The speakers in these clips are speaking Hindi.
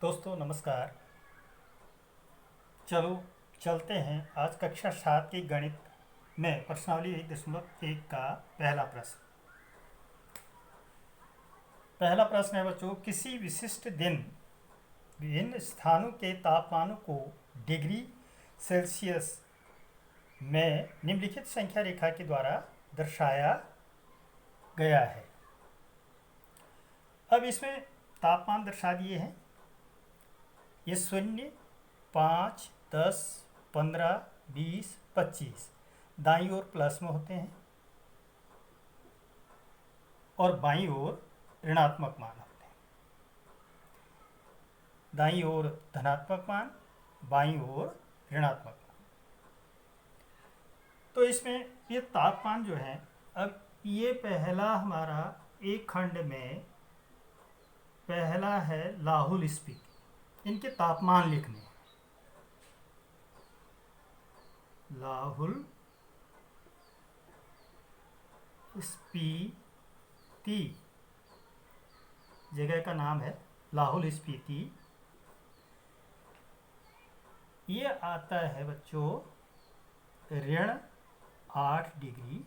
दोस्तों नमस्कार। चलो चलते हैं आज कक्षा 7 की गणित में प्रश्नावली 1.1 का पहला प्रश्न। पहला प्रश्न है बच्चों, किसी विशिष्ट दिन विभिन्न स्थानों के तापमानों को डिग्री सेल्सियस में निम्नलिखित संख्या रेखा के द्वारा दर्शाया गया है। अब इसमें तापमान दर्शा दिए हैं। ये 0, 5, 10, 15, 20, 25 दाईं ओर प्लस में होते हैं और बाईं ओर ऋणात्मक मान होते हैं। दाईं ओर धनात्मक मान, बाईं ओर ऋणात्मक मान। तो इसमें ये तापमान जो है, अब ये पहला हमारा एक खंड में पहला है लाहौल स्पीति। इनके तापमान लिखने हैं। लाहौल स्पीति जगह का नाम है लाहौल स्पीति। ये आता है बच्चों -8 डिग्री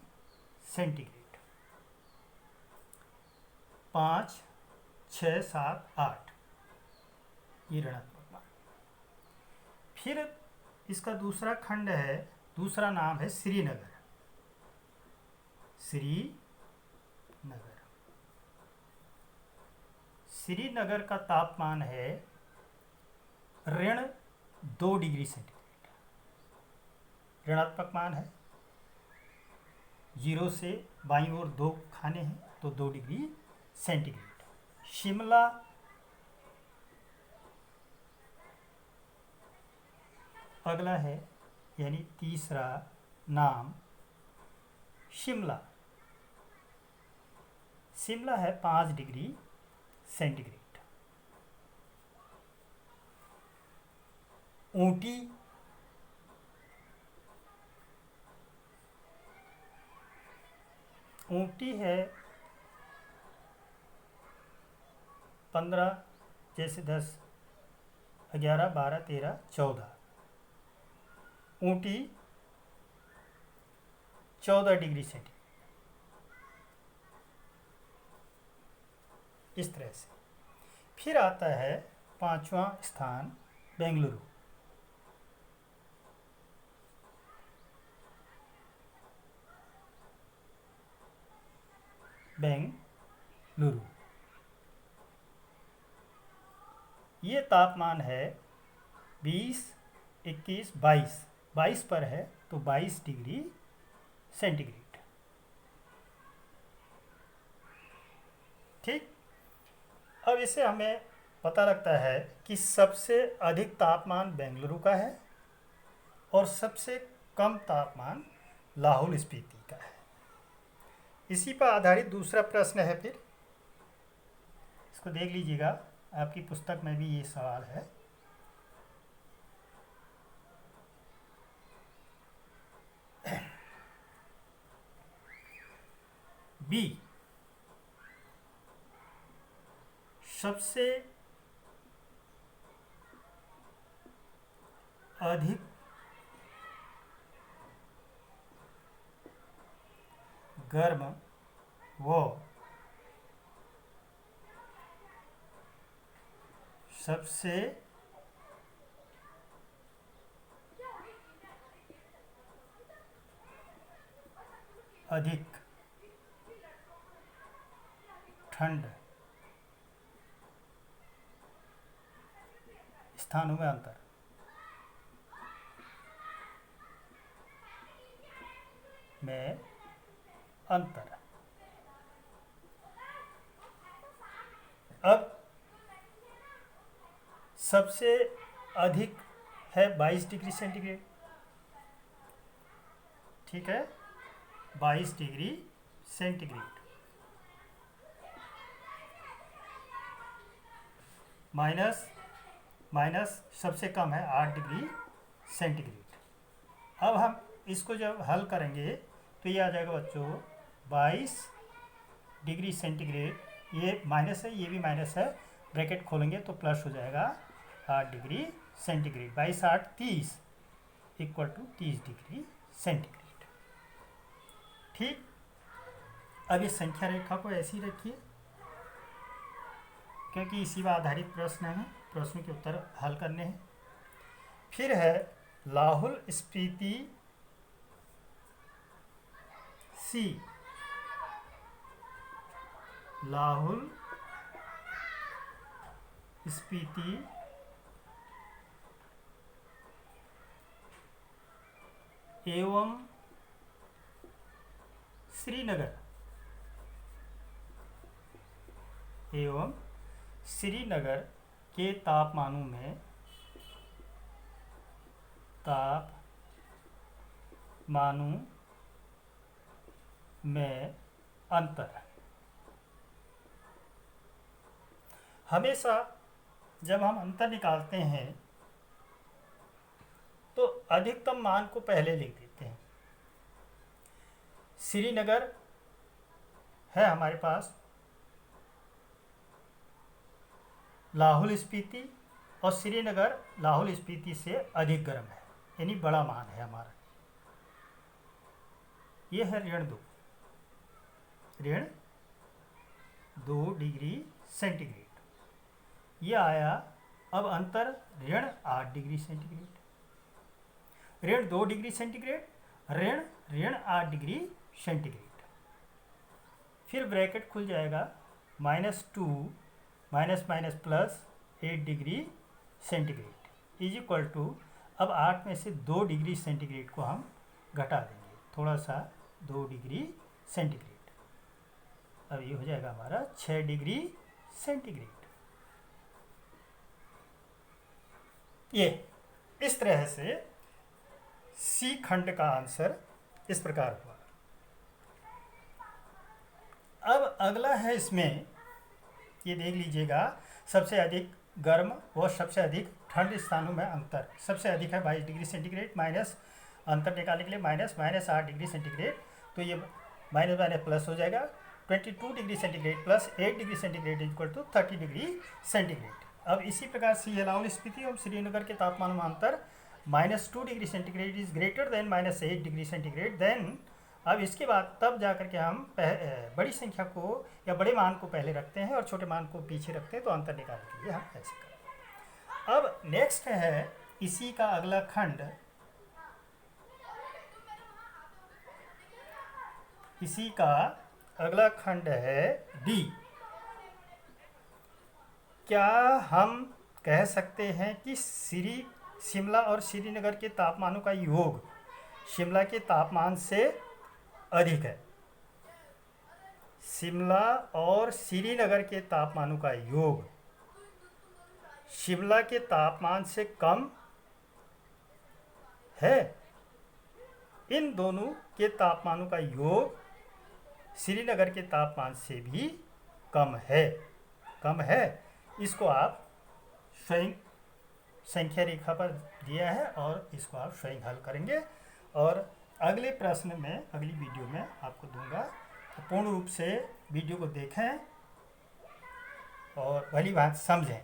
सेंटीग्रेड। 5, 6, 7, 8 ये ऋणात्मक मान। फिर इसका दूसरा खंड है, दूसरा नाम है श्रीनगर। श्रीनगर का तापमान है -2 डिग्री सेंटीग्रेड। ऋणात्मक मान है। 0 से बाईं ओर 2 खाने हैं तो 2 डिग्री सेंटीग्रेड। शिमला अगला है, यानी तीसरा नाम शिमला। शिमला है 5 डिग्री सेंटीग्रेड। ऊटी है 15, जैसे 10, 11, 12, 13, 14। Ooty 14 degree centigrade. इस तरह से फिर आता है पांचवा स्थान बेंगलुरु। ये तापमान है 20, 21, 22। 22 पर है तो 22 डिग्री सेंटीग्रेड। ठीक। अब इससे हमें पता लगता है कि सबसे अधिक तापमान बेंगलुरु का है और सबसे कम तापमान लाहौल स्पीति का है। इसी पर आधारित दूसरा प्रश्न है। फिर इसको देख लीजिएगा, आपकी पुस्तक में भी ये सवाल है। बी, सबसे अधिक गर्म व सबसे अधिक ठंड स्थानों में अंतर। अब सबसे अधिक है 22 डिग्री सेंटीग्रेड। ठीक है, 22 डिग्री सेंटीग्रेड। माइनस सबसे कम है 8 डिग्री सेंटीग्रेड। अब हम इसको जब हल करेंगे तो ये आ जाएगा बच्चों 22 डिग्री सेंटीग्रेड। ये माइनस है, ये भी माइनस है, ब्रैकेट खोलेंगे तो प्लस हो जाएगा 8 degree centigrade, 22 8 30 equal to 30 degree centigrade. ठीक, अब इस संख्या रेखा को ऐसी रखिए, क्योंकि इसी पर आधारित प्रश्न है, प्रश्न के उत्तर हल करने हैं। फिर है लाहौल स्पीति सी, लाहौल स्पीति एवं श्रीनगर, एवं श्रीनगर के तापमानों में अंतर। हमेशा जब हम अंतर निकालते हैं तो अधिकतम मान को पहले लिख देते हैं। श्रीनगर है हमारे पास लाहौल स्पीति, और श्रीनगर लाहौल स्पीति से अधिक गर्म है, यानी बड़ा मान है हमारा। ये है ऋण 2 डिग्री सेंटीग्रेड, ये आया। अब अंतर ऋण 8 डिग्री सेंटीग्रेड, ऋण 2 डिग्री सेंटीग्रेड, ऋण 8 डिग्री सेंटीग्रेड। फिर ब्रैकेट खुल जाएगा, -2 minus minus plus 8 degree centigrade is equal to, अब 8 में से 2 डिग्री सेंटीग्रेड को हम घटा देंगे, थोड़ा सा 2 डिग्री सेंटीग्रेड। अब ये हो जाएगा हमारा 6 डिग्री सेंटीग्रेड। ये इस तरह से सी खंड का आंसर इस प्रकार हुआ। अब अगला है, इसमें ये देख लीजिएगा, सबसे अधिक गर्म व सबसे अधिक ठंड स्थानों में अंतर। सबसे अधिक है 22 डिग्री सेंटीग्रेड, माइनस अंतर निकालने के लिए माइनस 8 डिग्री सेंटीग्रेड, तो ये माइनस माइनस प्लस हो जाएगा। 22 degree centigrade plus 8 degree centigrade equal to 30 degree centigrade. अब इसी प्रकार से लाहौल स्पीति और श्रीनगर के तापमान में अंतर -2 degree centigrade is greater than -8 degree centigrade. Then अब इसके बाद तब जाकर के हम बड़ी संख्या को या बड़े मान को पहले रखते हैं और छोटे मान को पीछे रखते हैं, तो अंतर निकालने के लिए हम ऐसे करते हैं। अब नेक्स्ट है इसी का अगला खंड, इसी का अगला खंड है डी। क्या हम कह सकते हैं कि शिमला और श्रीनगर के तापमानों का योग शिमला के तापमान से अधिक है? शिमला और श्रीनगर के तापमानों का योग शिमला के तापमान से कम है। इन दोनों के तापमानों का योग श्रीनगर के तापमान से भी कम है। इसको आप स्वयं संख्या रेखा पर दिया है और इसको आप स्वयं हल करेंगे, और अगले प्रश्न में अगली वीडियो में आपको दूंगा। तो पूर्ण रूप से वीडियो को देखें और भली बात समझें,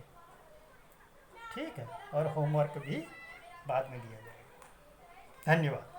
ठीक है, और होमवर्क भी बाद में दिया जाएगा। धन्यवाद।